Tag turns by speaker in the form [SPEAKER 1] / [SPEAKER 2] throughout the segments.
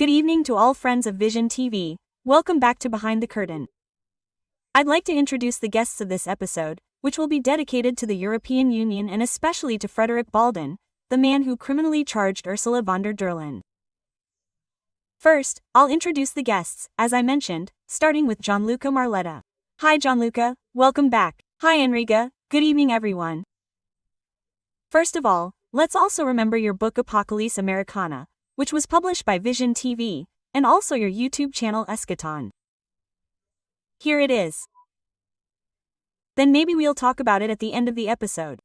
[SPEAKER 1] Good evening to all friends of Vision TV. Welcome back to Behind the Curtain. I'd like to introduce the guests of this episode, which will be dedicated to the European Union and especially to Frédéric Baldan, the man who criminally charged Ursula von der Leyen. First, I'll introduce the guests, as I mentioned, starting with Gianluca Marletta. Hi Gianluca, welcome back. Hi Enrica, good evening everyone. First of all, let's also remember your book Apocalypse Americana, which was published by Vision TV, and also your YouTube channel Eschaton. Here it is. Then maybe we'll talk about it at the end of the episode.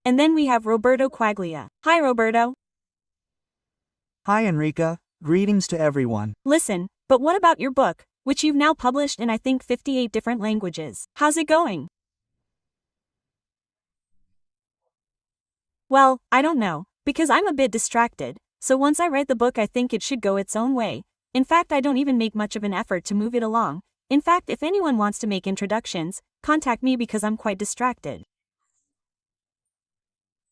[SPEAKER 1] And then we have Roberto Quaglia. Hi Roberto.
[SPEAKER 2] Hi Enrica, greetings to everyone.
[SPEAKER 1] Listen, but what about your book, which you've now published in I think 58 different languages? How's it going? Well, I don't know, because I'm a bit distracted, so once I write the book I think it should go its own way. In fact I don't even make much of an effort to move it along. In fact if anyone wants to make introductions, contact me because I'm quite distracted.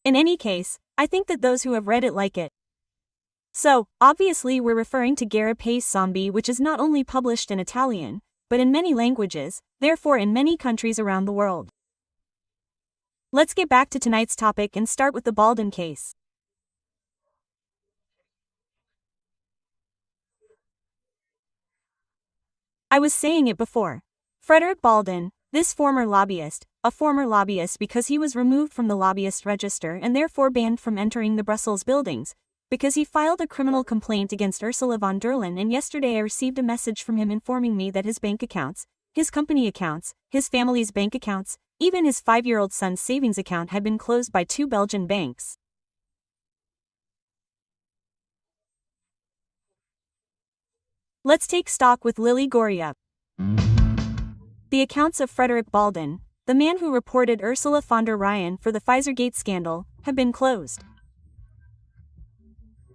[SPEAKER 1] In any case, I think that those who have read it like it. So, obviously we're referring to Guerra Pace Zombie, which is not only published in Italian, but in many languages, therefore in many countries around the world. Let's get back to tonight's topic and start with the Baldan case. I was saying it before. Frédéric Baldan, this former lobbyist, a former lobbyist because he was removed from the lobbyist register and therefore banned from entering the Brussels buildings, because he filed a criminal complaint against Ursula von der Leyen, and yesterday I received a message from him informing me that his bank accounts, his company accounts, his family's bank accounts, even his 5-year-old son's savings account had been closed by 2 Belgian banks. Let's take stock with Lily Goria. The accounts of Frédéric Baldan, the man who reported Ursula von der Leyen for the Pfizergate scandal, have been closed.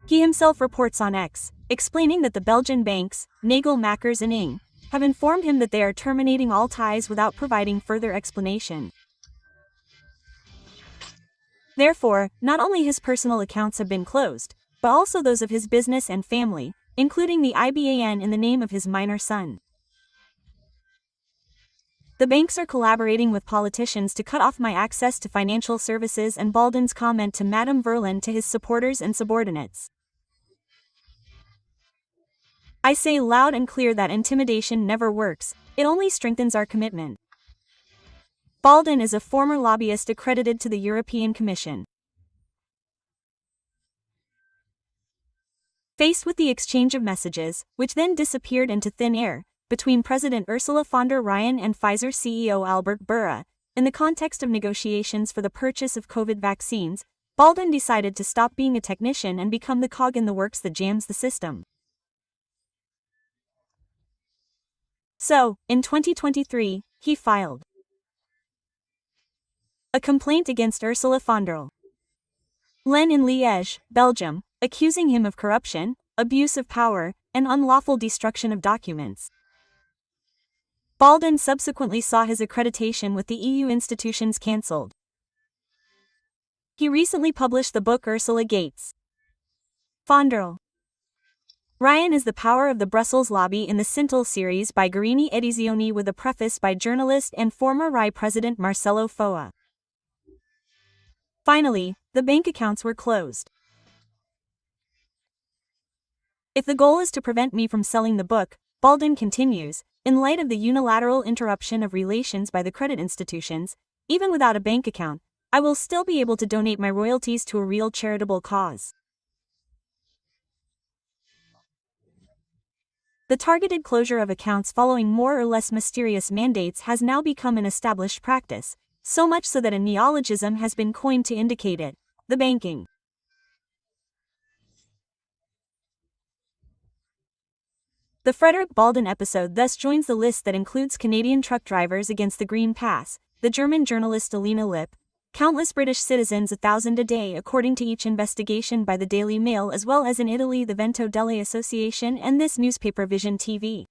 [SPEAKER 1] He himself reports on X, explaining that the Belgian banks, Nagelmackers and Ing, have informed him that they are terminating all ties without providing further explanation. Therefore, not only his personal accounts have been closed, but also those of his business and family, including the IBAN in the name of his minor son. The banks are collaborating with politicians to cut off my access to financial services, and Baldan's comment to Madame Verlin to his supporters and subordinates. I say loud and clear that intimidation never works, it only strengthens our commitment. Baldan is a former lobbyist accredited to the European Commission. Faced with the exchange of messages, which then disappeared into thin air, between President Ursula von der Leyen and Pfizer CEO Albert Bourla, in the context of negotiations for the purchase of COVID vaccines, Baldan decided to stop being a technician and become the cog in the works that jams the system. So, in 2023, he filed a complaint against Ursula von der Leyen in Liège, Belgium, accusing him of corruption, abuse of power, and unlawful destruction of documents. Baldan subsequently saw his accreditation with the EU institutions cancelled. He recently published the book Ursula Gates. Von der Leyen is the Power of the Brussels Lobby in the Sintel series by Guerini Edizioni, with a preface by journalist and former RAI president Marcello Foa. Finally, the bank accounts were closed. If the goal is to prevent me from selling the book, Baldan continues, in light of the unilateral interruption of relations by the credit institutions, even without a bank account, I will still be able to donate my royalties to a real charitable cause. The targeted closure of accounts following more or less mysterious mandates has now become an established practice, so much so that a neologism has been coined to indicate it: the banking. The Frédéric Baldan episode thus joins the list that includes Canadian truck drivers against the Green Pass, the German journalist Alina Lipp, countless British citizens, 1,000 a day according to each investigation by the Daily Mail, as well as in Italy the Vento delle Association and this newspaper Vision TV.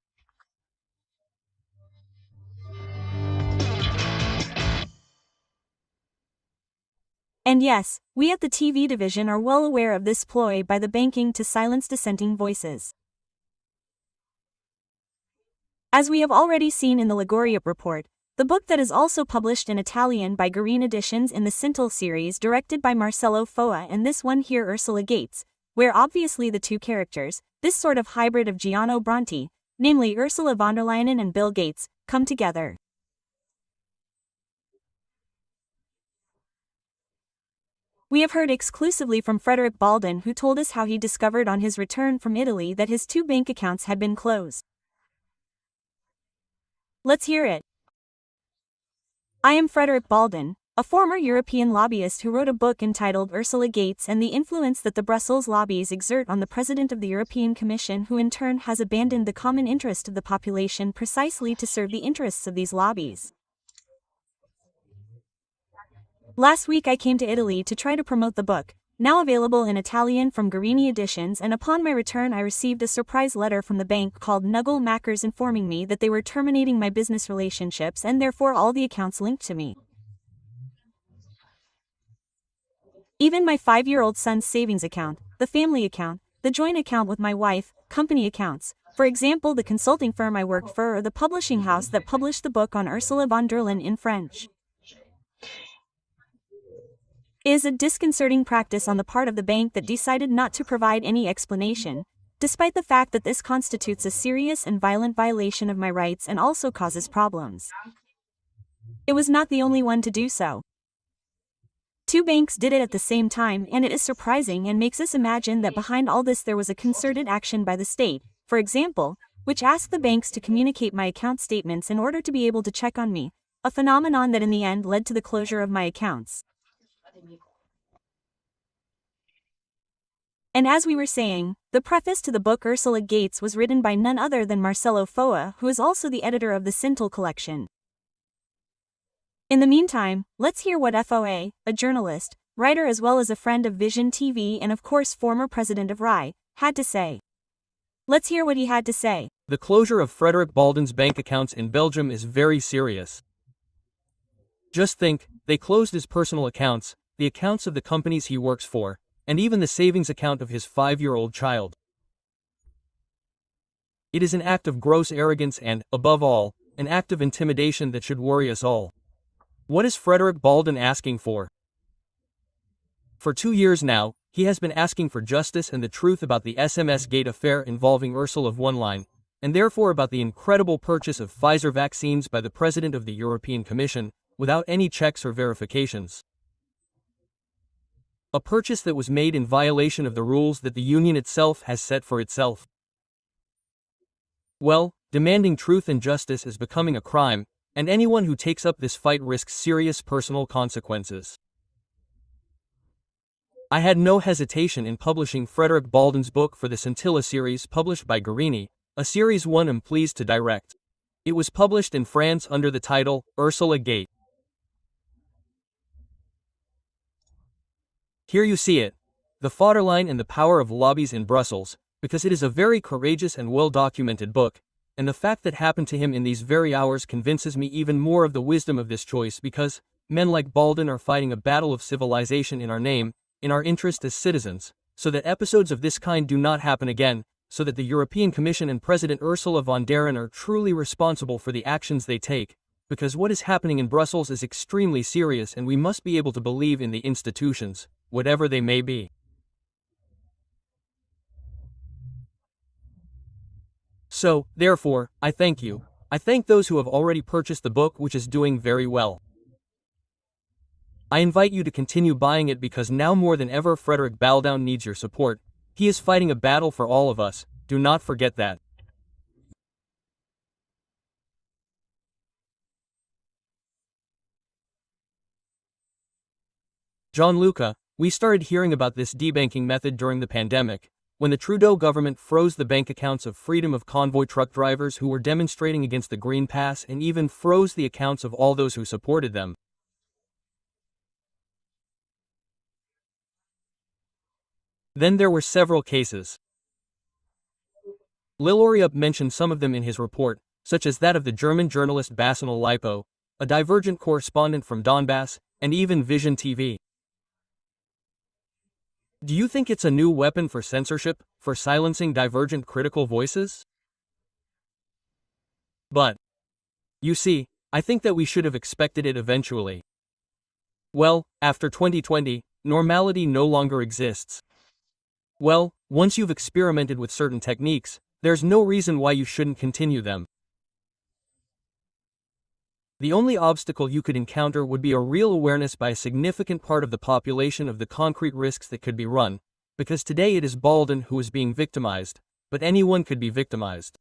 [SPEAKER 1] And yes, we at the TV division are well aware of this ploy by the banking to silence dissenting voices. As we have already seen in the Liguria report, the book that is also published in Italian by Green Editions in the Cintel series directed by Marcello Foa and this one here Ursula Gates, where obviously the two characters, this sort of hybrid of Gianno Bronte, namely Ursula von der Leyen and Bill Gates, come together. We have heard exclusively from Frédéric Baldan, who told us how he discovered on his return from Italy that his 2 bank accounts had been closed. Let's hear it. I am Frédéric Baldan, a former European lobbyist who wrote a book entitled Ursula Gates and the Influence that the Brussels Lobbies Exert on the President of the European Commission, who in turn has abandoned the common interest of the population precisely to serve the interests of these lobbies. Last week I came to Italy to try to promote the book, now available in Italian from Guarini Editions, and upon my return I received a surprise letter from the bank called Nagelmackers informing me that they were terminating my business relationships and therefore all the accounts linked to me. Even my 5-year-old son's savings account, the family account, the joint account with my wife, company accounts, for example the consulting firm I work for or the publishing house that published the book on Ursula von der Leyen in French. It is a disconcerting practice on the part of the bank that decided not to provide any explanation, despite the fact that this constitutes a serious and violent violation of my rights and also causes problems. It was not the only one to do so. 2 banks did it at the same time, and it is surprising and makes us imagine that behind all this there was a concerted action by the state, for example, which asked the banks to communicate my account statements in order to be able to check on me, a phenomenon that in the end led to the closure of my accounts. And as we were saying, the preface to the book Ursula Gates was written by none other than Marcello Foa, who is also the editor of the Cintel collection. In the meantime, let's hear what Foa, a journalist, writer as well as a friend of Vision TV and of course former president of RAI, had to say. Let's hear what he had to say.
[SPEAKER 3] The closure of Frédéric Baldan's bank accounts in Belgium is very serious. Just think, they closed his personal accounts, the accounts of the companies he works for, and even the savings account of his 5-year-old child. It is an act of gross arrogance and, above all, an act of intimidation that should worry us all. What is Frédéric Baldan asking for? For 2 years now, he has been asking for justice and the truth about the Sfgate affair involving Ursula von der Leyen, and therefore about the incredible purchase of Pfizer vaccines by the President of the European Commission, without any checks or verifications. A purchase that was made in violation of the rules that the Union itself has set for itself. Well, demanding truth and justice is becoming a crime, and anyone who takes up this fight risks serious personal consequences. I had no hesitation in publishing Frédéric Baldan's book for the Scintilla series published by Guarini, a series 1 I'm pleased to direct. It was published in France under the title, Ursula Gate. Here you see it, the von der Leyen and the power of lobbies in Brussels, because it is a very courageous and well-documented book, and the fact that happened to him in these very hours convinces me even more of the wisdom of this choice because men like Baldan are fighting a battle of civilization in our name, in our interest as citizens, so that episodes of this kind do not happen again, so that the European Commission and President Ursula von der Leyen are truly responsible for the actions they take, because what is happening in Brussels is extremely serious and we must be able to believe in the institutions, whatever they may be. So, therefore, I thank you. I thank those who have already purchased the book, which is doing very well. I invite you to continue buying it because now more than ever Frédéric Baldan needs your support. He is fighting a battle for all of us, do not forget that. Gianluca, we started hearing about this debanking method during the pandemic, when the Trudeau government froze the bank accounts of Freedom of Convoy truck drivers who were demonstrating against the Green Pass and even froze the accounts of all those who supported them. Then there were several cases. Liloria mentioned some of them in his report, such as that of the German journalist Bassel Lipo, a divergent correspondent from Donbass, and even Vision TV. Do you think it's a new weapon for censorship, for silencing divergent critical voices? But, you see, I think that we should have expected it eventually. Well, after 2020, normality no longer exists. Well, once you've experimented with certain techniques, there's no reason why you shouldn't continue them. The only obstacle you could encounter would be a real awareness by a significant part of the population of the concrete risks that could be run, because today it is Baldan who is being victimized, but anyone could be victimized.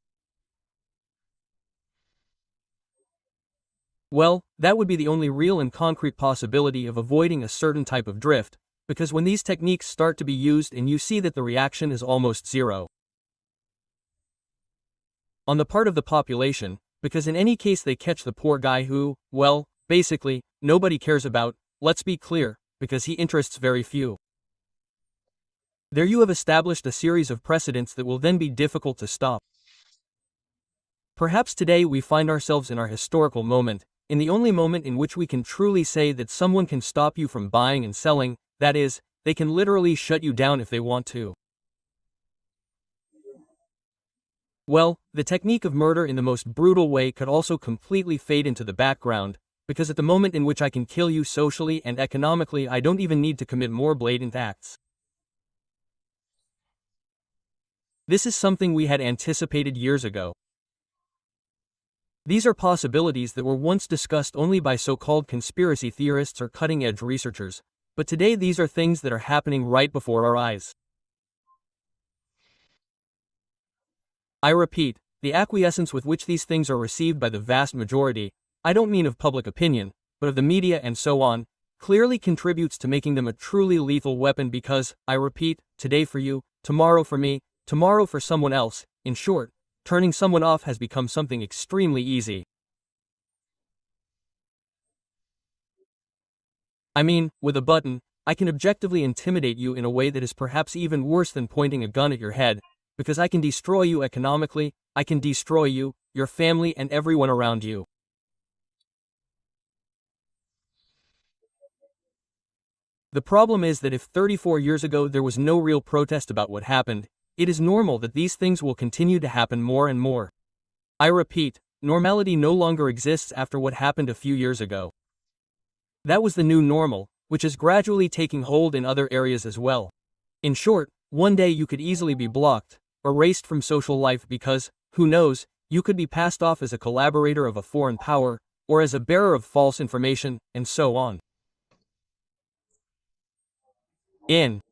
[SPEAKER 3] Well, that would be the only real and concrete possibility of avoiding a certain type of drift, because when these techniques start to be used and you see that the reaction is almost zero on the part of the population, because in any case they catch the poor guy who, well, basically, nobody cares about, let's be clear, because he interests very few. There you have established a series of precedents that will then be difficult to stop. Perhaps today we find ourselves in our historical moment, in the only moment in which we can truly say that someone can stop you from buying and selling, that is, they can literally shut you down if they want to. Well, the technique of murder in the most brutal way could also completely fade into the background, because at the moment in which I can kill you socially and economically, I don't even need to commit more blatant acts. This is something we had anticipated years ago. These are possibilities that were once discussed only by so-called conspiracy theorists or cutting-edge researchers, but today these are things that are happening right before our eyes. I repeat, the acquiescence with which these things are received by the vast majority, I don't mean of public opinion, but of the media and so on, clearly contributes to making them a truly lethal weapon because, I repeat, today for you, tomorrow for me, tomorrow for someone else, in short, turning someone off has become something extremely easy. I mean, with a button, I can objectively intimidate you in a way that is perhaps even worse than pointing a gun at your head, because I can destroy you economically, I can destroy you, your family and everyone around you. The problem is that if 34 years ago there was no real protest about what happened, it is normal that these things will continue to happen more and more. I repeat, normality no longer exists after what happened a few years ago. That was the new normal, which is gradually taking hold in other areas as well. In short, one day you could easily be blocked, erased from social life because, who knows, you could be passed off as a collaborator of a foreign power, or as a bearer of false information, and so on. In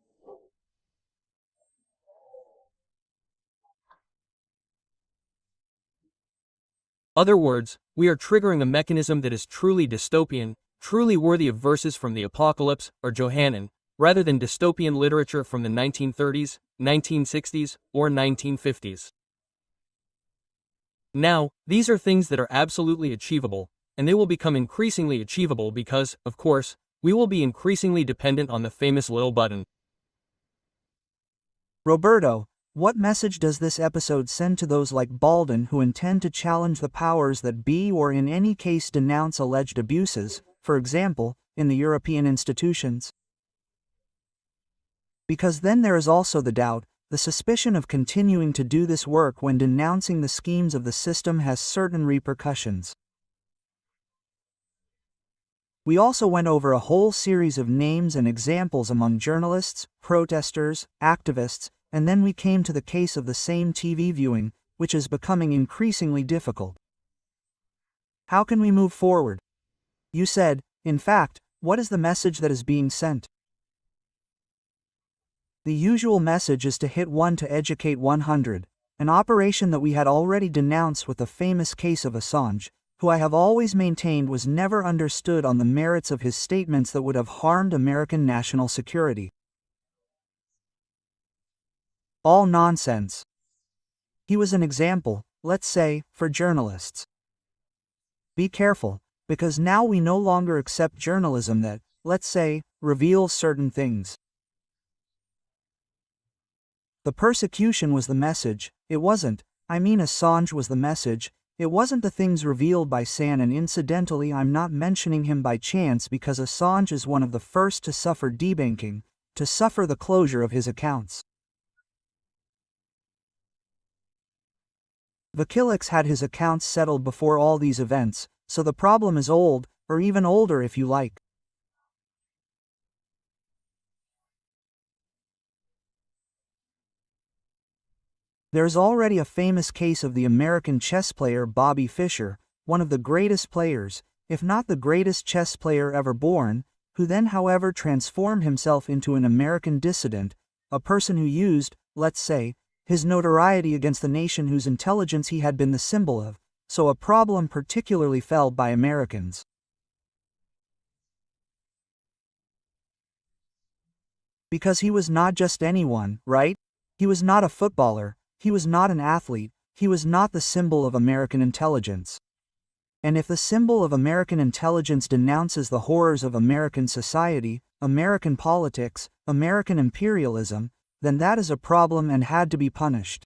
[SPEAKER 3] other words, we are triggering a mechanism that is truly dystopian, truly worthy of verses from the Apocalypse or Johannan, rather than dystopian literature from the 1930s, 1960s, or 1950s. Now, these are things that are absolutely achievable, and they will become increasingly achievable because, of course, we will be increasingly dependent on the famous little button.
[SPEAKER 2] Roberto, what message does this episode send to those like Baldan who intend to challenge the powers that be or in any case denounce alleged abuses, for example, in the European institutions? Because then there is also the doubt, the suspicion of continuing to do this work when denouncing the schemes of the system has certain repercussions. We also went over a whole series of names and examples among journalists, protesters, activists, and then we came to the case of the same TV viewing, which is becoming increasingly difficult. How can we move forward? You said, in fact, what is the message that is being sent? The usual message is to hit 1 to educate 100, an operation that we had already denounced with the famous case of Assange, who I have always maintained was never understood on the merits of his statements that would have harmed American national security. All nonsense. He was an example, let's say, for journalists. Be careful, because now we no longer accept journalism that, let's say, reveals certain things. The persecution was the message, it wasn't, Assange was the message, it wasn't the things revealed by San, and incidentally I'm not mentioning him by chance because Assange is one of the first to suffer debanking, to suffer the closure of his accounts. Wikileaks had his accounts settled before all these events, so the problem is old, or even older if you like. There's already a famous case of the American chess player Bobby Fischer, one of the greatest players, if not the greatest chess player ever born, who then however transformed himself into an American dissident, a person who used, let's say, his notoriety against the nation whose intelligence he had been the symbol of, so a problem particularly felt by Americans. Because he was not just anyone, right? He was not a footballer, he was not an athlete, he was not the symbol of American intelligence. And if the symbol of American intelligence denounces the horrors of American society, American politics, American imperialism, then that is a problem and had to be punished.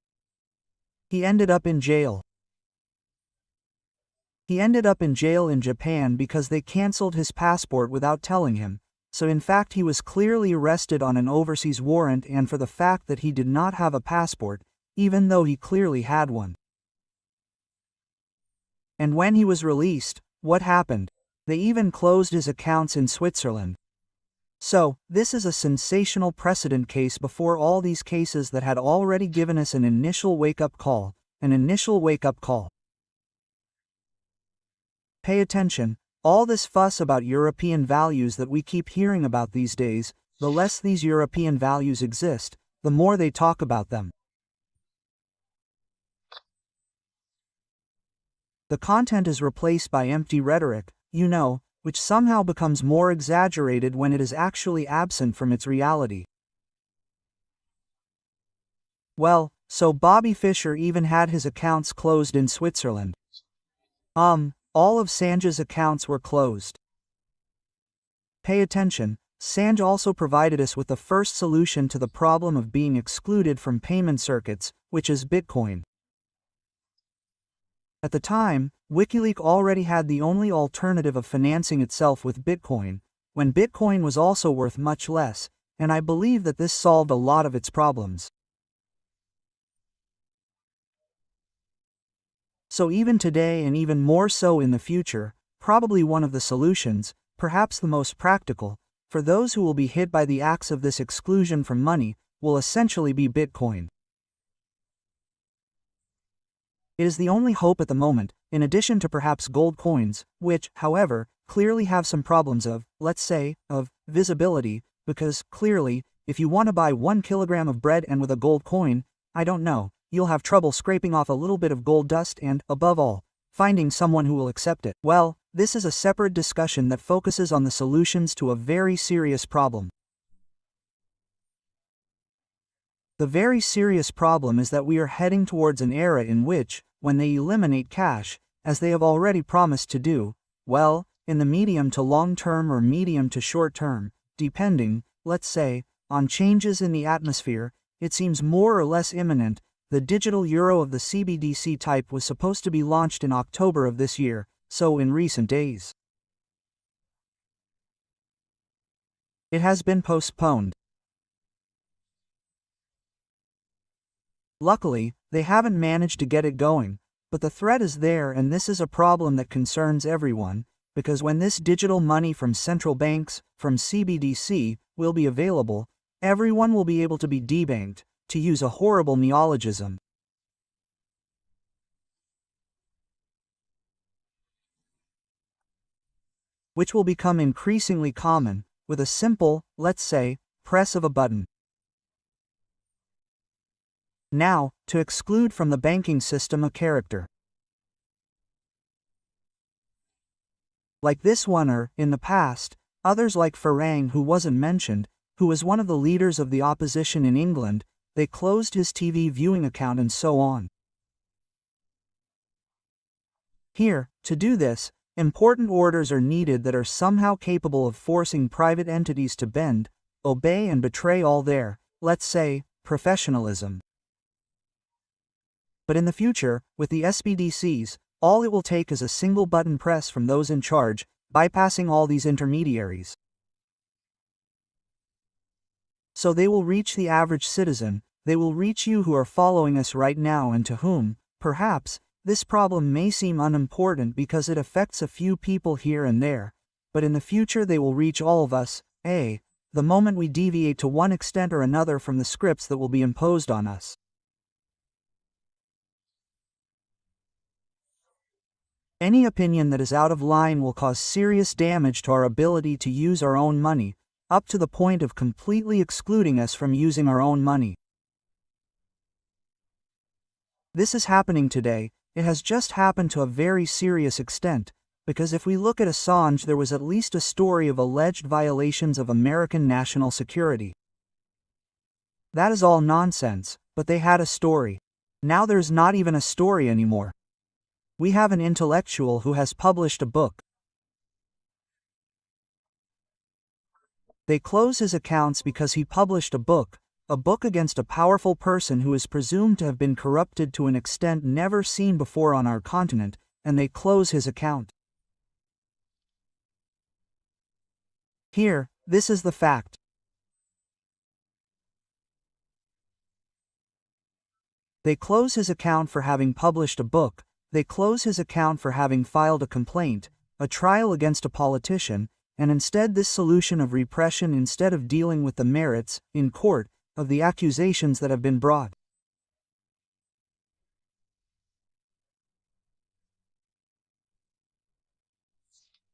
[SPEAKER 2] He ended up in jail. He ended up in jail in Japan because they cancelled his passport without telling him, so in fact he was clearly arrested on an overseas warrant and for the fact that he did not have a passport, even though he clearly had one. And when he was released, what happened? They even closed his accounts in Switzerland. So, this is a sensational precedent case before all these cases that had already given us an initial wake-up call, Pay attention, all this fuss about European values that we keep hearing about these days, the less these European values exist, the more they talk about them. The content is replaced by empty rhetoric, which somehow becomes more exaggerated when it is actually absent from its reality. Well, so Bobby Fischer even had his accounts closed in Switzerland. All of Assange's accounts were closed. Pay attention, Assange also provided us with the first solution to the problem of being excluded from payment circuits, which is Bitcoin. At the time, WikiLeaks already had the only alternative of financing itself with Bitcoin, when Bitcoin was also worth much less, and I believe that this solved a lot of its problems. So even today and even more so in the future, probably one of the solutions, perhaps the most practical, for those who will be hit by the acts of this exclusion from money, will essentially be Bitcoin. It is the only hope at the moment, in addition to perhaps gold coins, which, however, clearly have some problems of, let's say, of visibility, because, clearly, if you want to buy 1 kilogram of bread and with a gold coin, I don't know, you'll have trouble scraping off a little bit of gold dust and, above all, finding someone who will accept it. Well, this is a separate discussion that focuses on the solutions to a very serious problem. The very serious problem is that we are heading towards an era in which, when they eliminate cash, as they have already promised to do, well, in the medium to long term or medium to short term, depending, let's say, on changes in the atmosphere, it seems more or less imminent. The digital euro of the CBDC type was supposed to be launched in October of this year, so in recent days. It has been postponed. Luckily, they haven't managed to get it going, but the threat is there and this is a problem that concerns everyone, because when this digital money from central banks, from CBDC, will be available, everyone will be able to be debanked, to use a horrible neologism. Which will become increasingly common, with a simple, let's say, press of a button. Now, to exclude from the banking system a character like this one or, in the past, others like Farang who wasn't mentioned, who was one of the leaders of the opposition in England, they closed his TV viewing account and so on. Here, to do this, important orders are needed that are somehow capable of forcing private entities to bend, obey and betray all their, let's say, professionalism. But in the future, with the SBDCs, all it will take is a single button press from those in charge, bypassing all these intermediaries. So they will reach the average citizen, they will reach you who are following us right now and to whom, perhaps, this problem may seem unimportant because it affects a few people here and there, but in the future they will reach all of us, the moment we deviate to one extent or another from the scripts that will be imposed on us. Any opinion that is out of line will cause serious damage to our ability to use our own money, up to the point of completely excluding us from using our own money. This is happening today. It has just happened to a very serious extent, because if we look at Assange, there was at least a story of alleged violations of American national security. That is all nonsense, but they had a story. Now there's not even a story anymore. We have an intellectual who has published a book. They close his accounts because he published a book against a powerful person who is presumed to have been corrupted to an extent never seen before on our continent, and they close his account. Here, this is the fact. They close his account for having published a book, they close his account for having filed a complaint, a trial against a politician, and instead this solution of repression instead of dealing with the merits, in court, of the accusations that have been brought.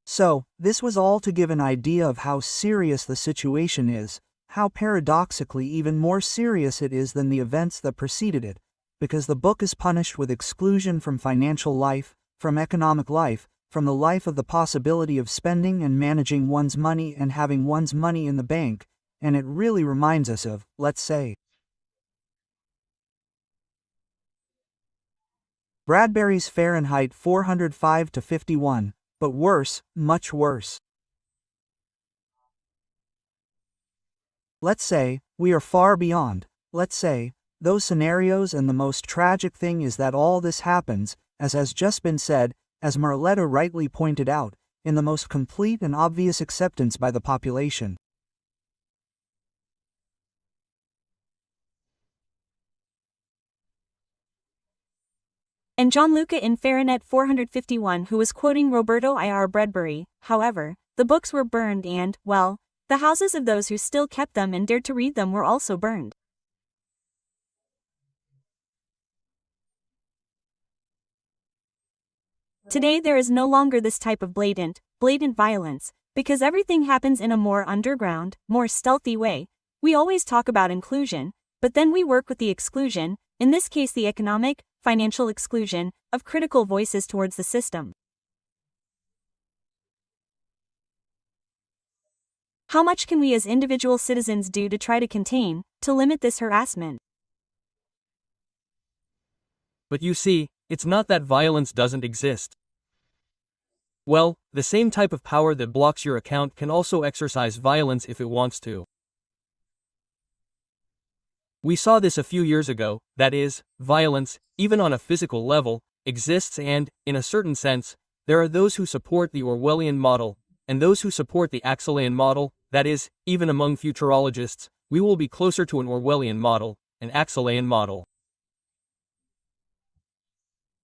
[SPEAKER 2] So, this was all to give an idea of how serious the situation is, how paradoxically even more serious it is than the events that preceded it, because the book is punished with exclusion from financial life, from economic life, from the life of the possibility of spending and managing one's money and having one's money in the bank, and it really reminds us of, let's say, Bradbury's Fahrenheit 405 to 51, but worse, much worse. Let's say, we are far beyond, let's say, those scenarios, and the most tragic thing is that all this happens, as has just been said, as Marletta rightly pointed out, in the most complete and obvious acceptance by the population.
[SPEAKER 1] And Gianluca in Fahrenheit 451 who was quoting Roberto ir Bradbury, however, the books were burned and, well, the houses of those who still kept them and dared to read them were also burned. Today there is no longer this type of blatant violence, because everything happens in a more underground, more stealthy way. We always talk about inclusion, but then we work with the exclusion, in this case the economic, financial exclusion, of critical voices towards the system. How much can we as individual citizens do to try to contain, to limit this harassment?
[SPEAKER 3] But you see, it's not that violence doesn't exist. Well, the same type of power that blocks your account can also exercise violence if it wants to. We saw this a few years ago, that is, violence, even on a physical level, exists and, in a certain sense, there are those who support the Orwellian model, and those who support the Axelian model, that is, even among futurologists, we will be closer to an Orwellian model, an Axelian model.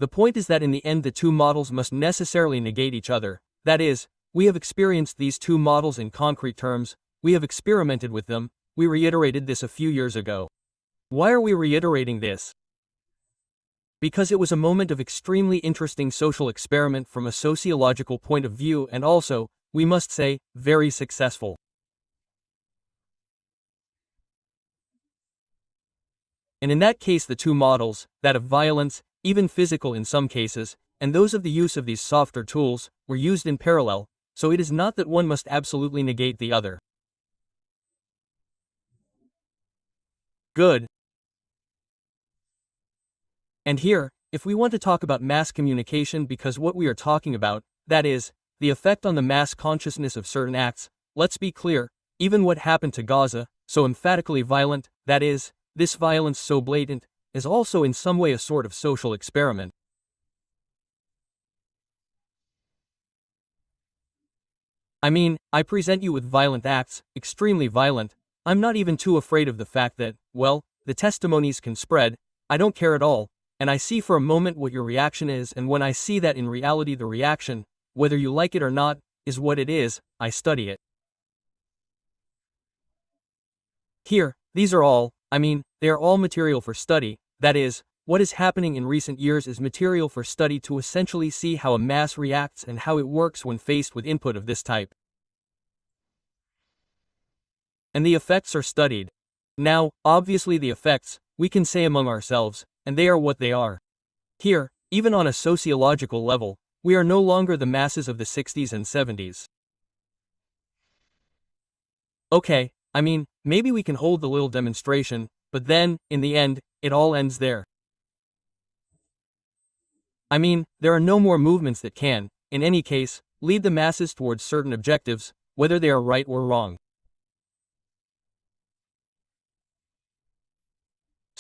[SPEAKER 3] The point is that in the end the two models must necessarily negate each other, that is, we have experienced these two models in concrete terms, we have experimented with them, we reiterated this a few years ago. Why are we reiterating this? Because it was a moment of extremely interesting social experiment from a sociological point of view and also, we must say, very successful. And in that case the two models, that of violence, even physical in some cases, and those of the use of these softer tools, were used in parallel, so it is not that one must absolutely negate the other. Good. And here, if we want to talk about mass communication because what we are talking about, that is, the effect on the mass consciousness of certain acts, let's be clear, even what happened to Gaza, so emphatically violent, that is, this violence so blatant, is also in some way a sort of social experiment. I mean, I present you with violent acts, extremely violent, I'm not even too afraid of the fact that, well, the testimonies can spread. I don't care at all, and I see for a moment what your reaction is, and when I see that in reality the reaction, whether you like it or not, is what it is, I study it. Here, these are all, they are all material for study. That is, what is happening in recent years is material for study to essentially see how a mass reacts and how it works when faced with input of this type. And the effects are studied. Now, obviously the effects, we can say among ourselves, and they are what they are. Here, even on a sociological level, we are no longer the masses of the 60s and 70s. Okay, maybe we can hold the little demonstration, but then, in the end, it all ends there. There are no more movements that can, in any case, lead the masses towards certain objectives, whether they are right or wrong.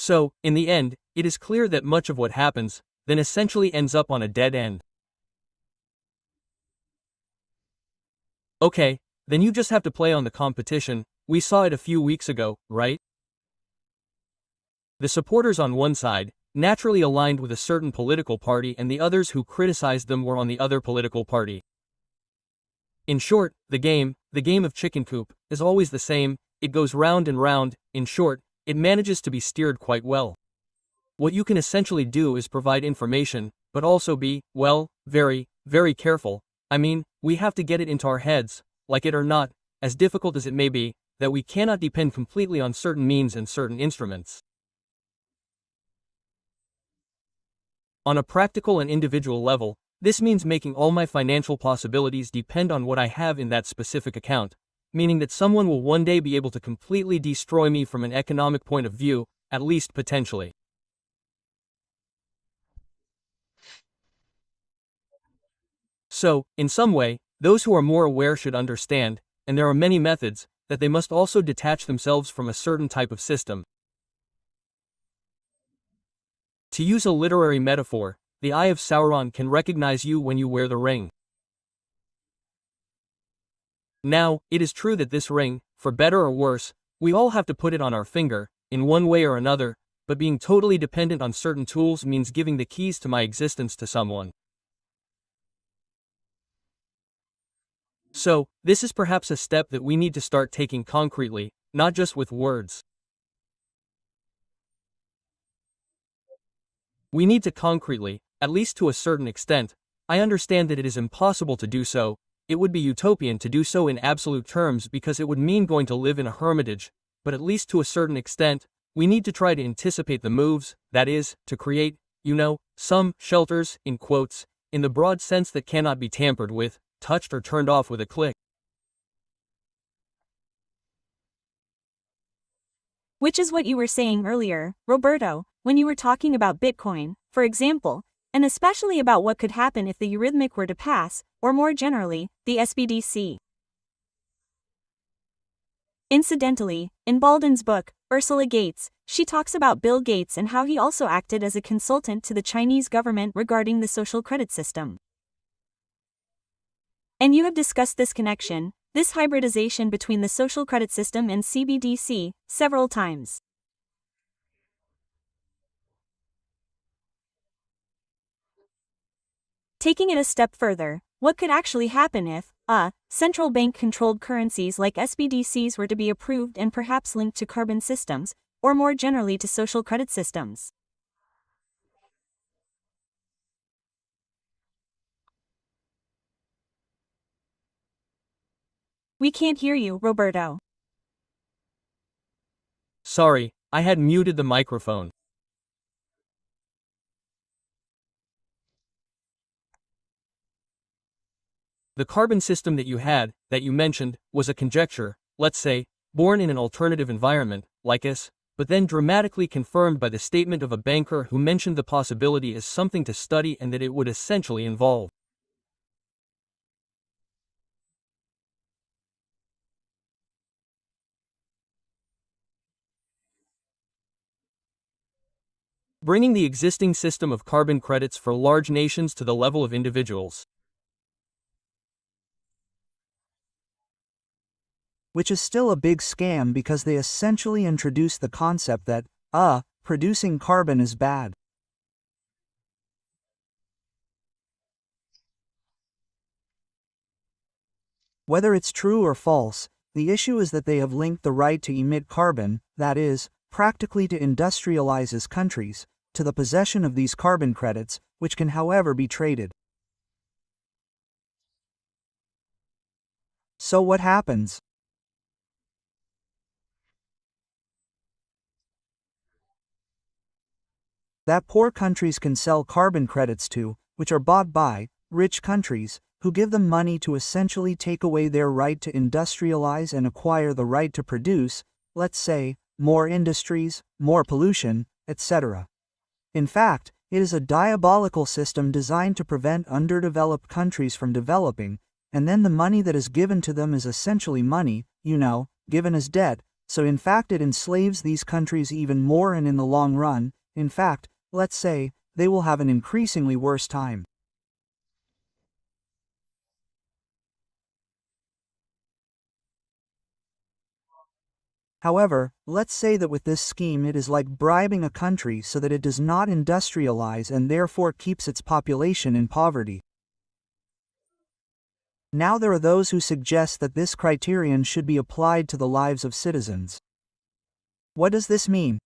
[SPEAKER 3] So, in the end, it is clear that much of what happens, then essentially ends up on a dead end. Okay, then you just have to play on the competition. We saw it a few weeks ago, right? The supporters on one side, naturally aligned with a certain political party, and the others who criticized them were on the other political party. In short, the game of chicken coop, is always the same. It goes round and round. In short, it manages to be steered quite well. What you can essentially do is provide information, but also be, well, very, very careful. We have to get it into our heads, like it or not, as difficult as it may be, that we cannot depend completely on certain means and certain instruments. On a practical and individual level, this means making all my financial possibilities depend on what I have in that specific account, meaning that someone will one day be able to completely destroy me from an economic point of view, at least potentially. So, in some way, those who are more aware should understand, and there are many methods, that they must also detach themselves from a certain type of system. To use a literary metaphor, the eye of Sauron can recognize you when you wear the ring. Now, it is true that this ring, for better or worse, we all have to put it on our finger, in one way or another, but being totally dependent on certain tools means giving the keys to my existence to someone. So, this is perhaps a step that we need to start taking concretely, not just with words. We need to concretely, at least to a certain extent. I understand that it is impossible to do so. It would be utopian to do so in absolute terms because it would mean going to live in a hermitage, but at least to a certain extent, we need to try to anticipate the moves, that is, to create, some shelters, in quotes, in the broad sense that cannot be tampered with, touched or turned off with a click.
[SPEAKER 1] Which is what you were saying earlier, Roberto, when you were talking about Bitcoin, for example, and especially about what could happen if the Eurythmic were to pass, or more generally, the SBDC. Incidentally, in Baldan's book, Ursula Gates, she talks about Bill Gates and how he also acted as a consultant to the Chinese government regarding the social credit system. And you have discussed this connection, this hybridization between the social credit system and CBDC, several times. Taking it a step further, what could actually happen if, central bank-controlled currencies like SBDCs were to be approved and perhaps linked to carbon systems, or more generally to social credit systems? We can't hear you, Roberto.
[SPEAKER 3] Sorry, I had muted the microphone. The carbon system that you mentioned, was a conjecture, let's say, born in an alternative environment, like us, but then dramatically confirmed by the statement of a banker who mentioned the possibility as something to study and that it would essentially involve bringing the existing system of carbon credits for large nations to the level of individuals.
[SPEAKER 2] which is still a big scam because they essentially introduced the concept that, producing carbon is bad. Whether it's true or false, the issue is that they have linked the right to emit carbon, that is, practically to industrialize as countries, to the possession of these carbon credits, which can however be traded. So what happens? That poor countries can sell carbon credits to, which are bought by, rich countries, who give them money to essentially take away their right to industrialize and acquire the right to produce, let's say, more industries, more pollution, etc. In fact, it is a diabolical system designed to prevent underdeveloped countries from developing, and then the money that is given to them is essentially money, given as debt, so in fact it enslaves these countries even more, and in the long run, in fact, let's say, they will have an increasingly worse time. However, let's say that with this scheme it is like bribing a country so that it does not industrialize and therefore keeps its population in poverty. Now there are those who suggest that this criterion should be applied to the lives of citizens. What does this mean?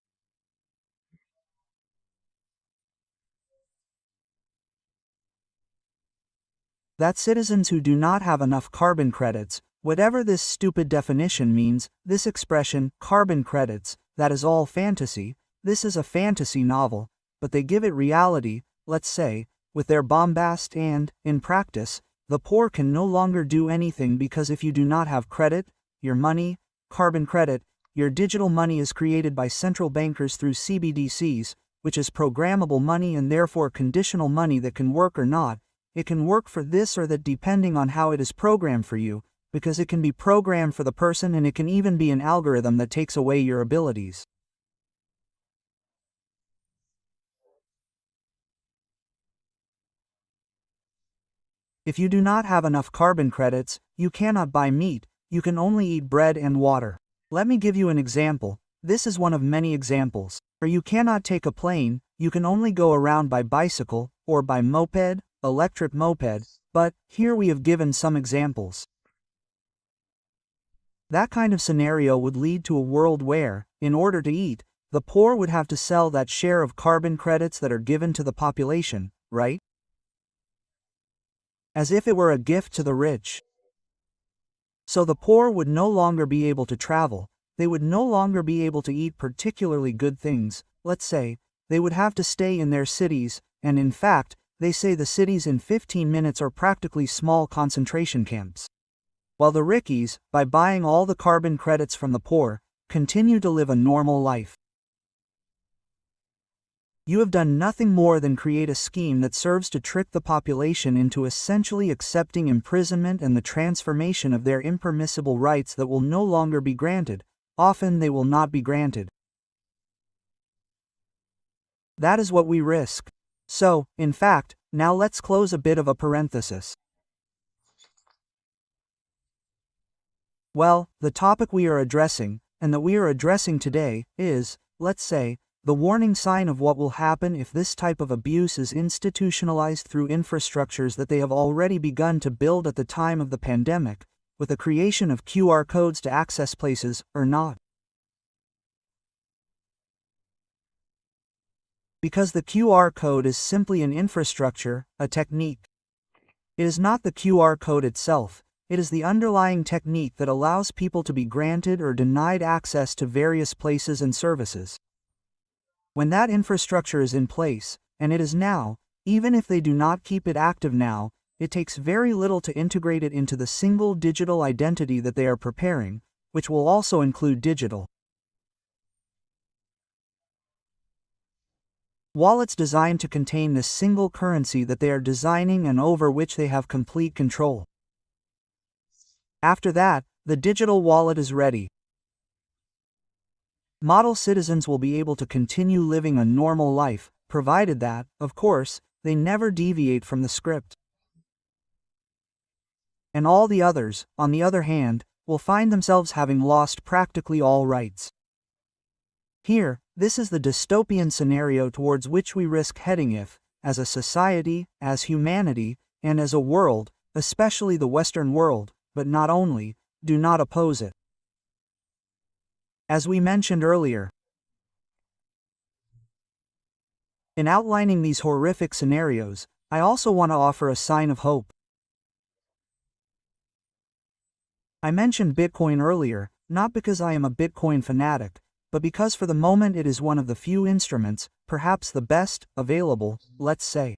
[SPEAKER 2] That citizens who do not have enough carbon credits, whatever this stupid definition means, this expression, carbon credits, that is all fantasy, this is a fantasy novel, but they give it reality, let's say, with their bombast and, in practice, the poor can no longer do anything because if you do not have credit, your money, carbon credit, your digital money is created by central bankers through CBDCs, which is programmable money and therefore conditional money that can work or not, it can work for this or that depending on how it is programmed for you, because it can be programmed for the person and it can even be an algorithm that takes away your abilities. If you do not have enough carbon credits, you cannot buy meat, you can only eat bread and water. Let me give you an example, this is one of many examples. Or you cannot take a plane, you can only go around by bicycle, or by moped, electric moped, but, here we have given some examples. That kind of scenario would lead to a world where, in order to eat, the poor would have to sell that share of carbon credits that are given to the population, right? As if it were a gift to the rich. So the poor would no longer be able to travel, they would no longer be able to eat particularly good things, let's say, they would have to stay in their cities, and in fact, they say the cities in 15 minutes are practically small concentration camps. While the rickies, by buying all the carbon credits from the poor, continue to live a normal life. You have done nothing more than create a scheme that serves to trick the population into essentially accepting imprisonment and the transformation of their impermissible rights that will no longer be granted, often they will not be granted. That is what we risk. So, in fact, now let's close a bit of a parenthesis. Well, the topic we are addressing, and that we are addressing today, is, let's say, the warning sign of what will happen if this type of abuse is institutionalized through infrastructures that they have already begun to build at the time of the pandemic, with the creation of QR codes to access places, or not. Because the QR code is simply an infrastructure, a technique. It is not the QR code itself, it is the underlying technique that allows people to be granted or denied access to various places and services. When that infrastructure is in place, and it is now, even if they do not keep it active now, it takes very little to integrate it into the single digital identity that they are preparing, which will also include digital wallets designed to contain this single currency that they are designing and over which they have complete control. After that, the digital wallet is ready. Model citizens will be able to continue living a normal life, provided that, of course, they never deviate from the script. And all the others, on the other hand, will find themselves having lost practically all rights. Here, this is the dystopian scenario towards which we risk heading if, as a society, as humanity, and as a world, especially the Western world, but not only, do not oppose it. As we mentioned earlier, in outlining these horrific scenarios, I also want to offer a sign of hope. I mentioned Bitcoin earlier, not because I am a Bitcoin fanatic, but because for the moment it is one of the few instruments, perhaps the best, available, let's say.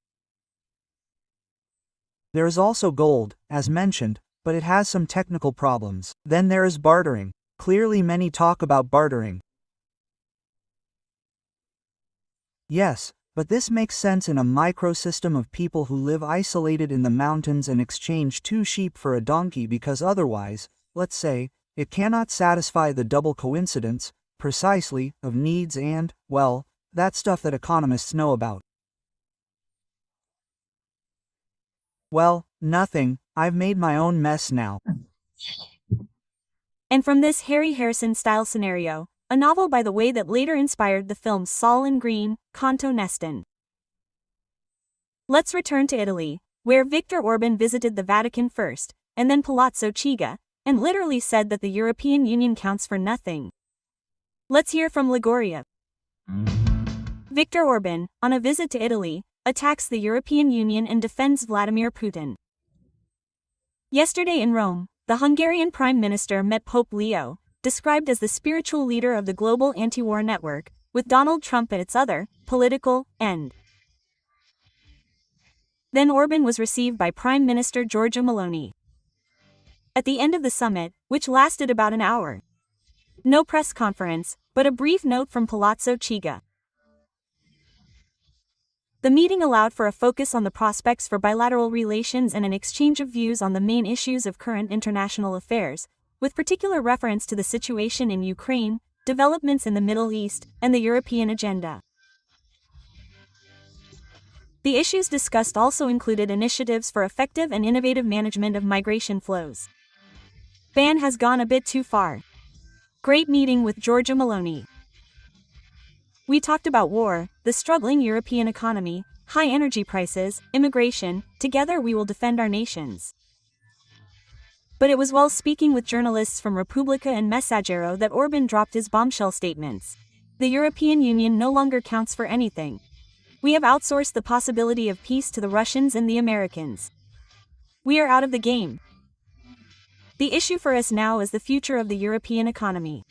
[SPEAKER 2] There is also gold, as mentioned, but it has some technical problems. Then there is bartering. Clearly many talk about bartering. Yes, but this makes sense in a microsystem of people who live isolated in the mountains and exchange 2 sheep for a donkey because otherwise, let's say, it cannot satisfy the double coincidence, precisely, of needs and, well, that stuff that economists know about. Well, nothing, I've made my own mess now.
[SPEAKER 1] And from this Harry Harrison-style scenario, a novel by the way that later inspired the films Saul and Green, Conto Neston. Let's return to Italy, where Viktor Orban visited the Vatican first, and then Palazzo Chigi, and literally said that the European Union counts for nothing. Let's hear from Liguria. Viktor Orban, on a visit to Italy, attacks the European Union and defends Vladimir Putin. Yesterday in Rome, the Hungarian Prime Minister met Pope Leo, described as the spiritual leader of the global anti-war network, with Donald Trump at its other, political, end. Then Orban was received by Prime Minister Giorgia Meloni. At the end of the summit, which lasted about an hour. No press conference, but a brief note from Palazzo Chigi. The meeting allowed for a focus on the prospects for bilateral relations and an exchange of views on the main issues of current international affairs, with particular reference to the situation in Ukraine, developments in the Middle East, and the European agenda. The issues discussed also included initiatives for effective and innovative management of migration flows. Ban has gone a bit too far. Great meeting with Giorgia Meloni. We talked about war, the struggling European economy, high energy prices, immigration. Together we will defend our nations. But it was while speaking with journalists from Repubblica and Messaggero that Orban dropped his bombshell statements. The European Union no longer counts for anything. We have outsourced the possibility of peace to the Russians and the Americans. We are out of the game. The issue for us now is the future of the European economy.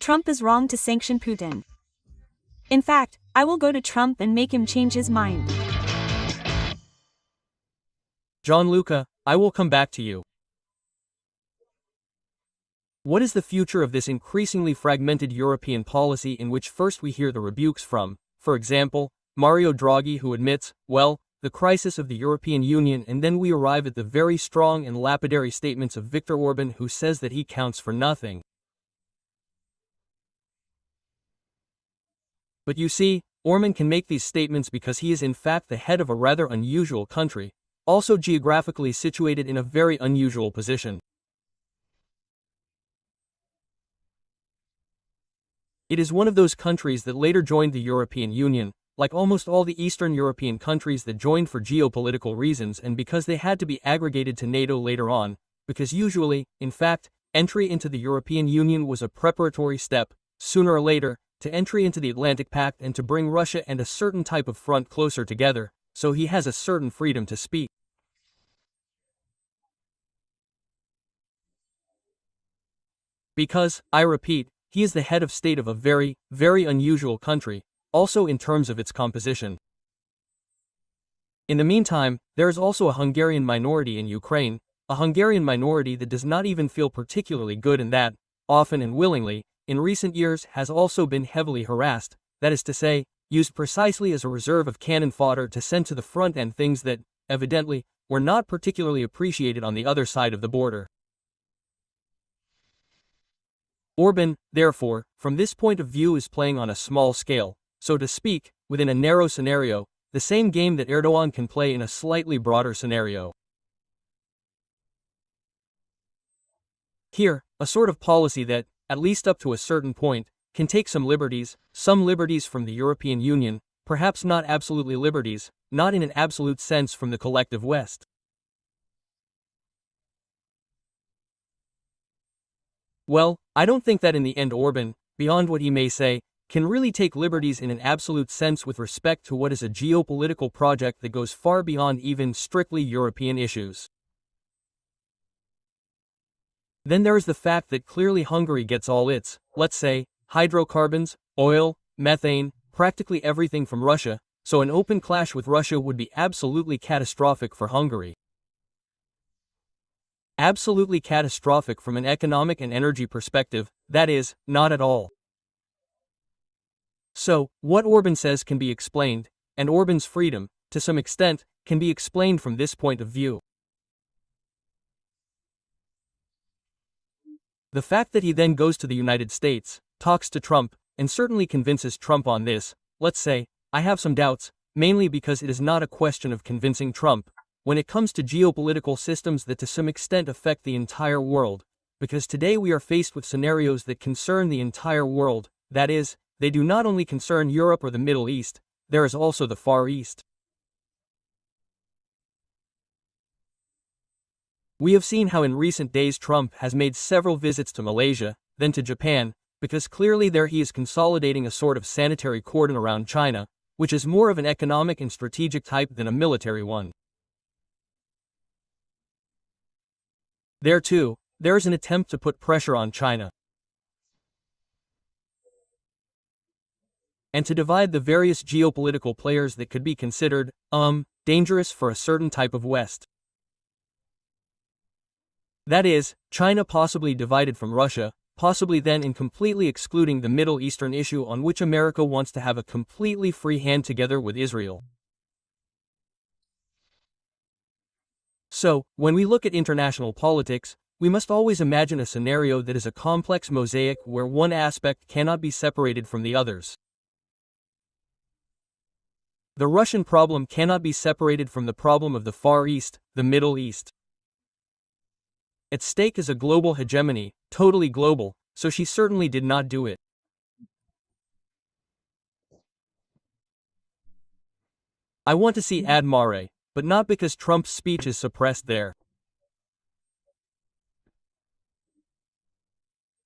[SPEAKER 1] Trump is wrong to sanction Putin. In fact, I will go to Trump and make him change his mind.
[SPEAKER 3] Gianluca, I will come back to you. What is the future of this increasingly fragmented European policy in which first we hear the rebukes from, for example, Mario Draghi, who admits, well, the crisis of the European Union, and then we arrive at the very strong and lapidary statements of Viktor Orban, who says that he counts for nothing. But you see, Orban can make these statements because he is in fact the head of a rather unusual country, also geographically situated in a very unusual position. It is one of those countries that later joined the European Union, like almost all the Eastern European countries that joined for geopolitical reasons and because they had to be aggregated to NATO later on, because usually, in fact, entry into the European Union was a preparatory step, sooner or later, to entry into the Atlantic Pact and to bring Russia and a certain type of front closer together, so he has a certain freedom to speak. Because, I repeat, he is the head of state of a very, very unusual country, also in terms of its composition. In the meantime, there is also a Hungarian minority in Ukraine, a Hungarian minority that does not even feel particularly good and that, often and willingly, in recent years has also been heavily harassed, that is to say, used precisely as a reserve of cannon fodder to send to the front and things that, evidently, were not particularly appreciated on the other side of the border. Orban, therefore, from this point of view is playing on a small scale, so to speak, within a narrow scenario, the same game that Erdogan can play in a slightly broader scenario. Here, a sort of policy that, at least up to a certain point, can take some liberties from the European Union, perhaps not absolutely liberties, not in an absolute sense from the collective West. Well, I don't think that in the end Orban, beyond what he may say, can really take liberties in an absolute sense with respect to what is a geopolitical project that goes far beyond even strictly European issues. Then there is the fact that clearly Hungary gets all its, let's say, hydrocarbons, oil, methane, practically everything from Russia, so an open clash with Russia would be absolutely catastrophic for Hungary. Absolutely catastrophic from an economic and energy perspective, that is, not at all. So, what Orban says can be explained, and Orban's freedom, to some extent, can be explained from this point of view. The fact that he then goes to the United States, talks to Trump, and certainly convinces Trump on this, let's say, I have some doubts, mainly because it is not a question of convincing Trump, when it comes to geopolitical systems that to some extent affect the entire world, because today we are faced with scenarios that concern the entire world, that is, they do not only concern Europe or the Middle East, there is also the Far East. We have seen how in recent days Trump has made several visits to Malaysia, then to Japan, because clearly there he is consolidating a sort of sanitary cordon around China, which is more of an economic and strategic type than a military one. There too, there is an attempt to put pressure on China and to divide the various geopolitical players that could be considered, dangerous for a certain type of West. That is, China possibly divided from Russia, possibly then in completely excluding the Middle Eastern issue on which America wants to have a completely free hand together with Israel. So, when we look at international politics, we must always imagine a scenario that is a complex mosaic where one aspect cannot be separated from the others. The Russian problem cannot be separated from the problem of the Far East, the Middle East. At stake is a global hegemony, totally global, so she certainly did not do it. I want to see ad mare, but not because Trump's speech is suppressed there.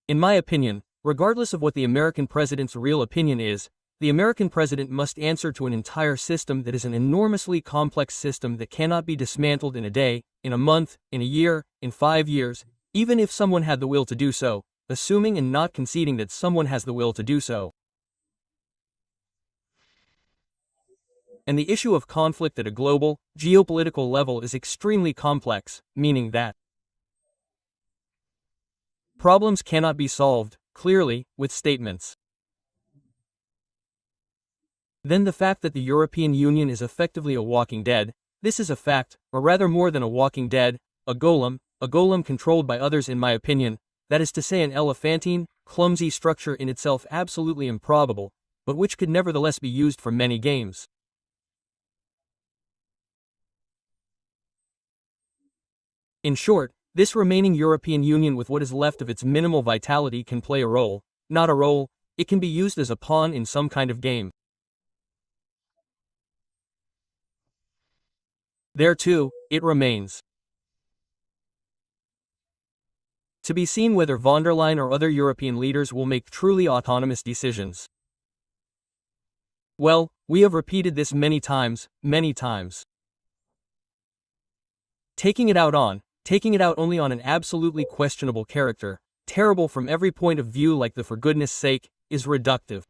[SPEAKER 3] In my opinion, regardless of what the American president's real opinion is, the American president must answer to an entire system that is an enormously complex system that cannot be dismantled in a day, in a month, in a year, in 5 years, even if someone had the will to do so, assuming and not conceding that someone has the will to do so. And the issue of conflict at a global, geopolitical level is extremely complex, meaning that problems cannot be solved, clearly, with statements. Then the fact that the European Union is effectively a walking dead, this is a fact, or rather more than a walking dead, a golem controlled by others in my opinion, that is to say an elephantine, clumsy structure in itself absolutely improbable, but which could nevertheless be used for many games. In short, this remaining European Union with what is left of its minimal vitality can play a role, not a role, it can be used as a pawn in some kind of game. There too, it remains to be seen whether von der Leyen or other European leaders will make truly autonomous decisions. Well, we have repeated this many times. Taking it out only on an absolutely questionable character, terrible from every point of view like the for goodness sake, is reductive.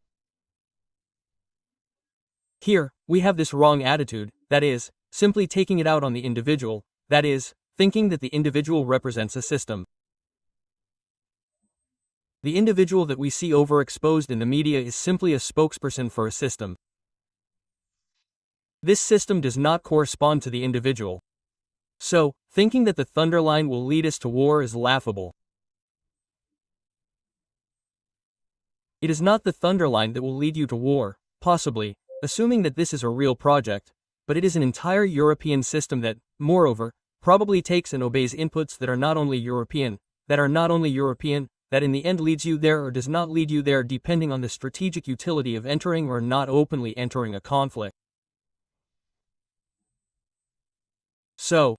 [SPEAKER 3] Here, we have this wrong attitude, that is, simply taking it out on the individual, that is, thinking that the individual represents a system. The individual that we see overexposed in the media is simply a spokesperson for a system. This system does not correspond to the individual. So, thinking that the thunder line will lead us to war is laughable. It is not the thunder line that will lead you to war, possibly, assuming that this is a real project, but it is an entire European system that, moreover, probably takes and obeys inputs that are not only European, that are not only European, that in the end leads you there or does not lead you there depending on the strategic utility of entering or not openly entering a conflict. So,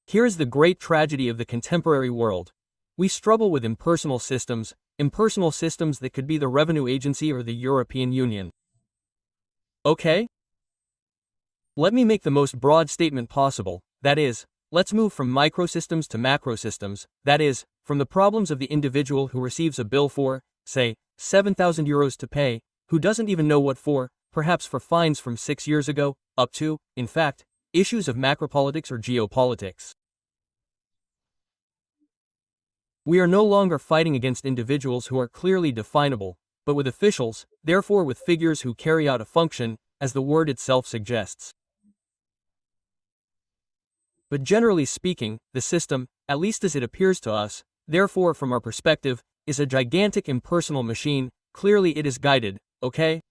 [SPEAKER 3] here is the great tragedy of the contemporary world. We struggle with impersonal systems that could be the revenue agency or the European Union. Okay? Let me make the most broad statement possible, that is, let's move from microsystems to macrosystems, that is, from the problems of the individual who receives a bill for, say, €7,000 to pay, who doesn't even know what for, perhaps for fines from 6 years ago, up to, in fact, issues of macropolitics or geopolitics. We are no longer fighting against individuals who are clearly definable, but with officials, therefore with figures who carry out a function, as the word itself suggests. But generally speaking, the system, at least as it appears to us, therefore from our perspective, is a gigantic impersonal machine. Clearly it is guided, okay?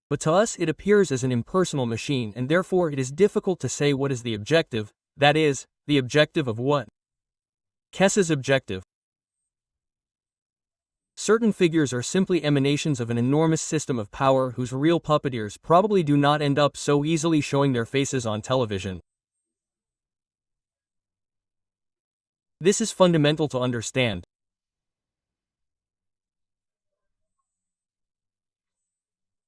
[SPEAKER 3] But to us it appears as an impersonal machine, and therefore it is difficult to say what is the objective, that is, the objective of what? Qu'est-ce objective? Certain figures are simply emanations of an enormous system of power whose real puppeteers probably do not end up so easily showing their faces on television. This is fundamental to understand.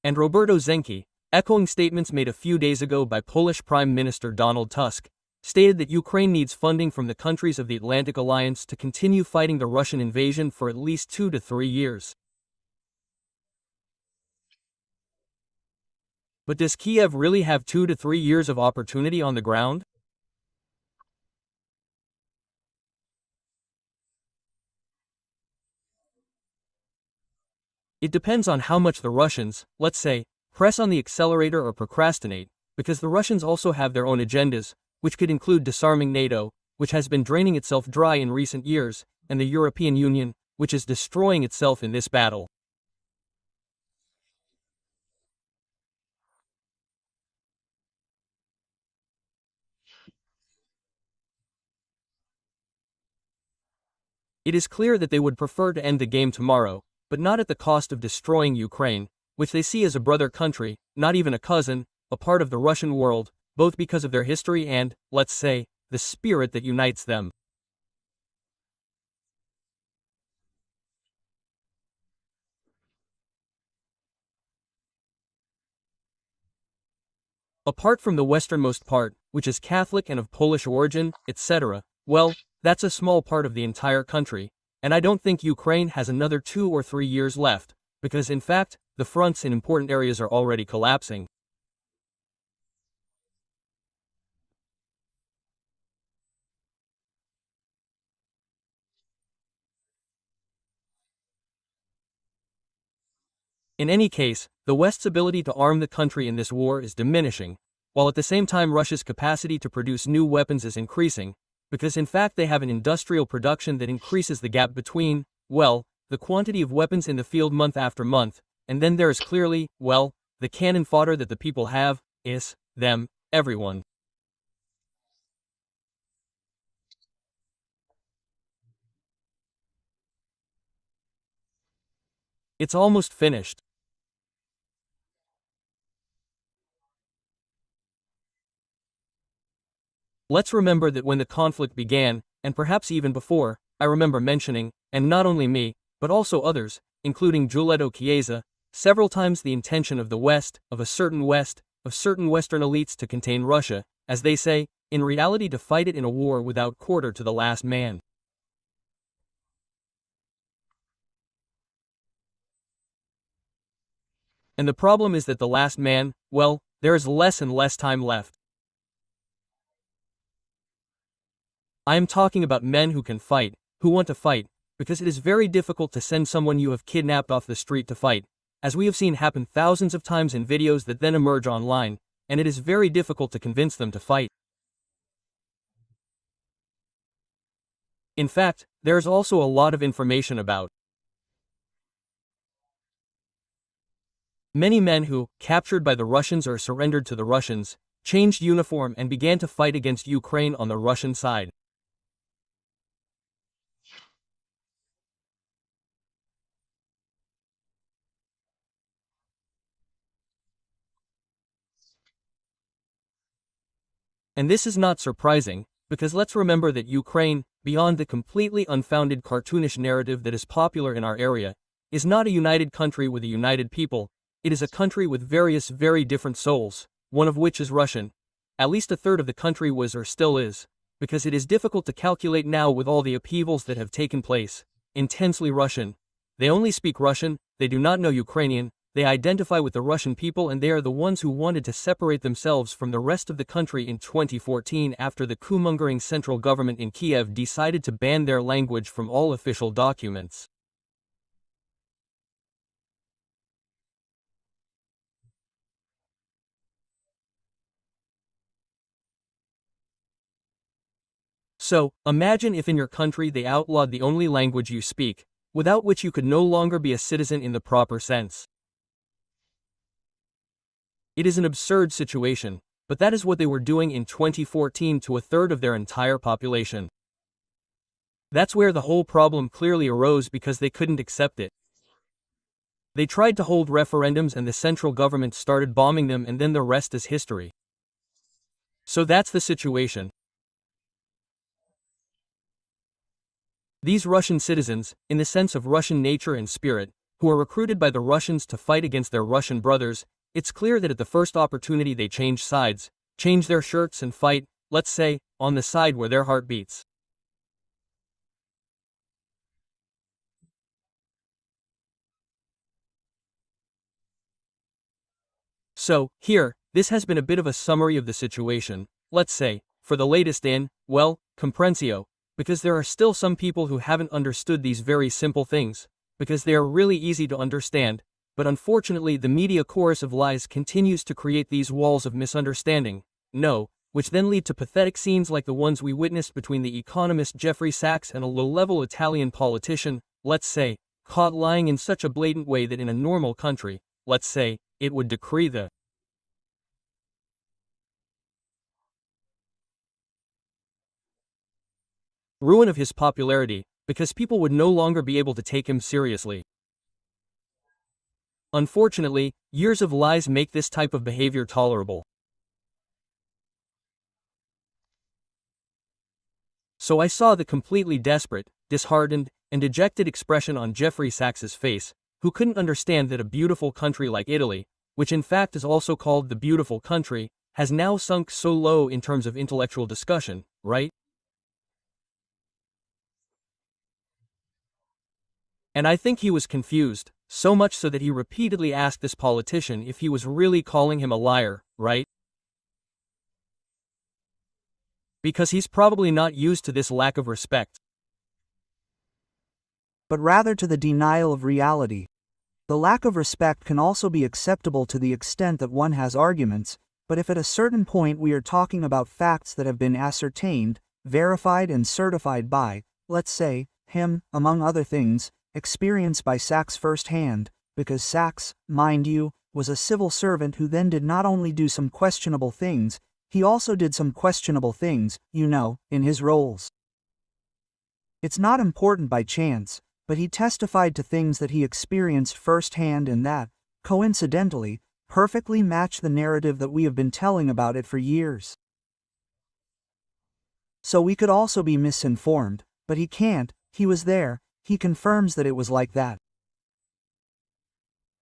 [SPEAKER 3] And Roberto Zenki, echoing statements made a few days ago by Polish Prime Minister Donald Tusk, stated that Ukraine needs funding from the countries of the Atlantic Alliance to continue fighting the Russian invasion for at least 2 to 3 years. But does Kiev really have 2 to 3 years of opportunity on the ground? It depends on how much the Russians, let's say, press on the accelerator or procrastinate, because the Russians also have their own agendas, which could include disarming NATO, which has been draining itself dry in recent years, and the European Union, which is destroying itself in this battle. It is clear that they would prefer to end the game tomorrow, but not at the cost of destroying Ukraine, which they see as a brother country, not even a cousin, a part of the Russian world, both because of their history and, let's say, the spirit that unites them. Apart from the westernmost part, which is Catholic and of Polish origin, etc., well, that's a small part of the entire country, and I don't think Ukraine has another 2 or 3 years left, because in fact, the fronts in important areas are already collapsing. In any case, the West's ability to arm the country in this war is diminishing, while at the same time Russia's capacity to produce new weapons is increasing, because in fact they have an industrial production that increases the gap between, well, the quantity of weapons in the field month after month, and then there is clearly, well, the cannon fodder that the people have, is, them, everyone. It's almost finished. Let's remember that when the conflict began, and perhaps even before, I remember mentioning, and not only me, but also others, including Giulietto Chiesa, several times the intention of the West, of certain Western elites to contain Russia, as they say, in reality to fight it in a war without quarter to the last man. And the problem is that the last man, well, there is less and less time left. I am talking about men who can fight, who want to fight, because it is very difficult to send someone you have kidnapped off the street to fight, as we have seen happen thousands of times in videos that then emerge online, and it is very difficult to convince them to fight. In fact, there is also a lot of information about many men who, captured by the Russians or surrendered to the Russians, changed uniform and began to fight against Ukraine on the Russian side. And this is not surprising, because let's remember that Ukraine, beyond the completely unfounded cartoonish narrative that is popular in our area, is not a united country with a united people. It is a country with various very different souls, one of which is Russian. At least a third of the country was or still is, because it is difficult to calculate now with all the upheavals that have taken place. Intensely Russian. They only speak Russian, they do not know Ukrainian, they identify with the Russian people, and they are the ones who wanted to separate themselves from the rest of the country in 2014 after the coup-mongering central government in Kiev decided to ban their language from all official documents. So, imagine if in your country they outlawed the only language you speak, without which you could no longer be a citizen in the proper sense. It is an absurd situation, but that is what they were doing in 2014 to a third of their entire population. That's where the whole problem clearly arose, because they couldn't accept it. They tried to hold referendums and the central government started bombing them, and then the rest is history. So that's the situation. These Russian citizens, in the sense of Russian nature and spirit, who are recruited by the Russians to fight against their Russian brothers, it's clear that at the first opportunity they change sides, change their shirts and fight, let's say, on the side where their heart beats. So, here, this has been a bit of a summary of the situation, let's say, for the latest in, well, comprensio, because there are still some people who haven't understood these very simple things, because they are really easy to understand, but unfortunately the media chorus of lies continues to create these walls of misunderstanding, which then lead to pathetic scenes like the ones we witnessed between the economist Jeffrey Sachs and a low-level Italian politician, let's say, caught lying in such a blatant way that in a normal country, let's say, it would decree the ruin of his popularity, because people would no longer be able to take him seriously. Unfortunately, years of lies make this type of behavior tolerable. So I saw the completely desperate, disheartened, and dejected expression on Jeffrey Sachs's face, who couldn't understand that a beautiful country like Italy, which in fact is also called the beautiful country, has now sunk so low in terms of intellectual discussion, right? And I think he was confused, so much so that he repeatedly asked this politician if he was really calling him a liar, right? Because he's probably not used to this lack of respect.
[SPEAKER 2] But rather to the denial of reality. The lack of respect can also be acceptable to the extent that one has arguments, but if at a certain point we are talking about facts that have been ascertained, verified and certified by, let's say, him, among other things, experienced by Sachs firsthand, because Sachs, mind you, was a civil servant who then did not only do some questionable things, he also did some questionable things, in his roles. It's not important by chance, but he testified to things that he experienced firsthand and that, coincidentally, perfectly match the narrative that we have been telling about it for years. So we could also be misinformed, but he can't, he was there. He confirms that it was like that.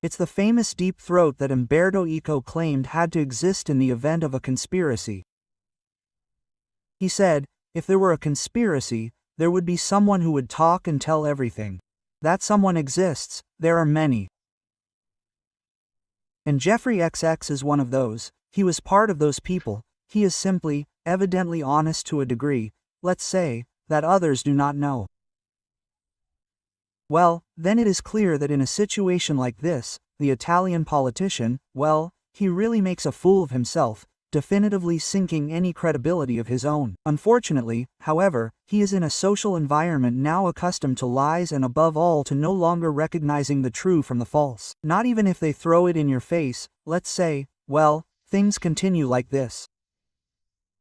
[SPEAKER 2] It's the famous deep throat that Umberto Eco claimed had to exist in the event of a conspiracy. He said, if there were a conspiracy, there would be someone who would talk and tell everything. That someone exists, there are many. And Jeffrey XX is one of those. He was part of those people. He is simply, evidently honest to a degree, let's say, that others do not know. Well, then it is clear that in a situation like this, the Italian politician, he really makes a fool of himself, definitively sinking any credibility of his own. Unfortunately, however, he is in a social environment now accustomed to lies and above all to no longer recognizing the true from the false. Not even if they throw it in your face, let's say, things continue like this.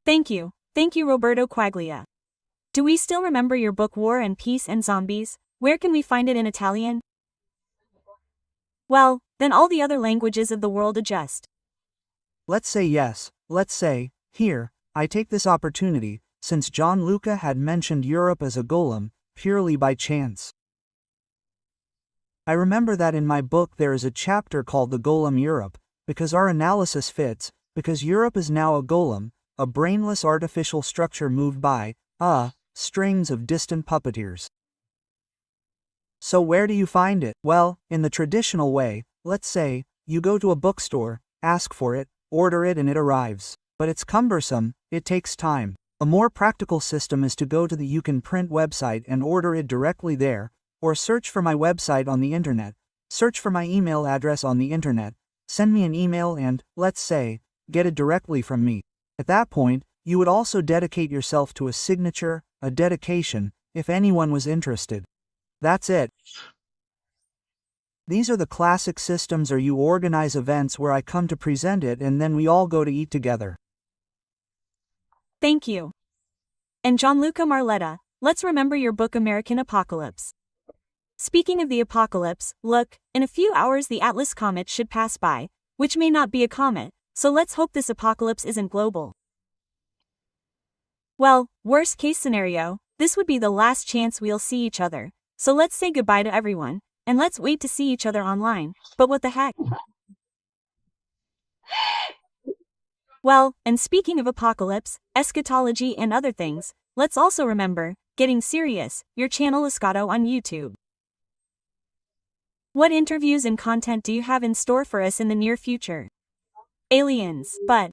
[SPEAKER 1] Thank you. Thank you, Roberto Quaglia. Do we still remember your book War and Peace and Zombies? Where can we find it in Italian? Well, then all the other languages of the world adjust.
[SPEAKER 2] Let's say yes, let's say, here, I take this opportunity, since Gianluca had mentioned Europe as a golem, purely by chance. I remember that in my book there is a chapter called The Golem Europe, because our analysis fits, because Europe is now a golem, a brainless artificial structure moved by, strings of distant puppeteers. So where do you find it? Well, in the traditional way, let's say, you go to a bookstore, ask for it, order it and it arrives. But it's cumbersome, it takes time. A more practical system is to go to the You Can Print website and order it directly there, or search for my website on the internet, search for my email address on the internet, send me an email and, let's say, get it directly from me. At that point, you would also dedicate yourself to a signature, a dedication, if anyone was interested. That's it. These are the classic systems, or you organize events where I come to present it and then we all go to eat together.
[SPEAKER 1] Thank you. And Gianluca Marletta, let's remember your book American Apocalypse. Speaking of the apocalypse, look, in a few hours the Atlas comet should pass by, which may not be a comet, so let's hope this apocalypse isn't global. Well, worst case scenario, this would be the last chance we'll see each other, so let's say goodbye to everyone, and let's wait to see each other online, but what the heck? Well, and speaking of apocalypse, eschatology and other things, let's also remember, Getting Serious, your channel Escato on YouTube. What interviews and content do you have in store for us in the near future? Aliens, but...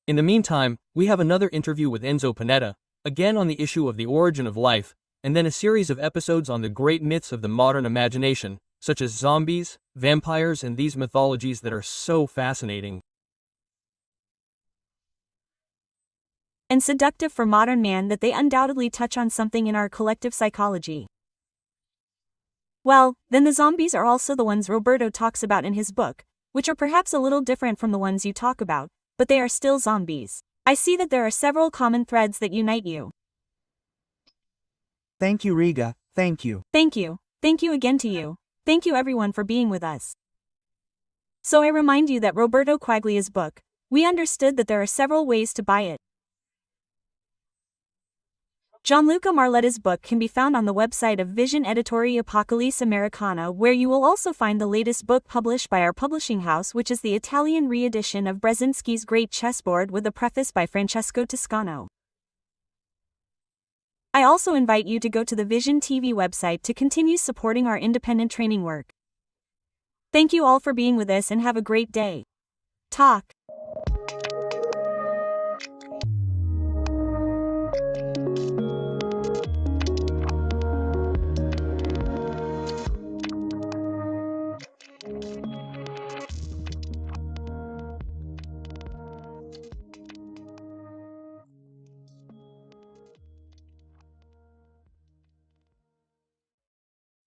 [SPEAKER 3] In the meantime, we have another interview with Enzo Panetta, again on the issue of the origin of life, and then a series of episodes on the great myths of the modern imagination, such as zombies, vampires and these mythologies that are so fascinating
[SPEAKER 1] and seductive for modern man that they undoubtedly touch on something in our collective psychology. Well, then the zombies are also the ones Roberto talks about in his book, which are perhaps a little different from the ones you talk about, but they are still zombies. I see that there are several common threads that unite you.
[SPEAKER 2] Thank you, Riga, thank you.
[SPEAKER 1] Thank you. Thank you again to you. Thank you everyone for being with us. So I remind you that Roberto Quaglia's book, we understood that there are several ways to buy it. Gianluca Marletta's book can be found on the website of Vision Editori Apocalypse Americana, where you will also find the latest book published by our publishing house, which is the Italian re-edition of Brzezinski's Great Chessboard with a preface by Francesco Toscano. I also invite you to go to the Vision TV website to continue supporting our independent training work. Thank you all for being with us and have a great day. Talk.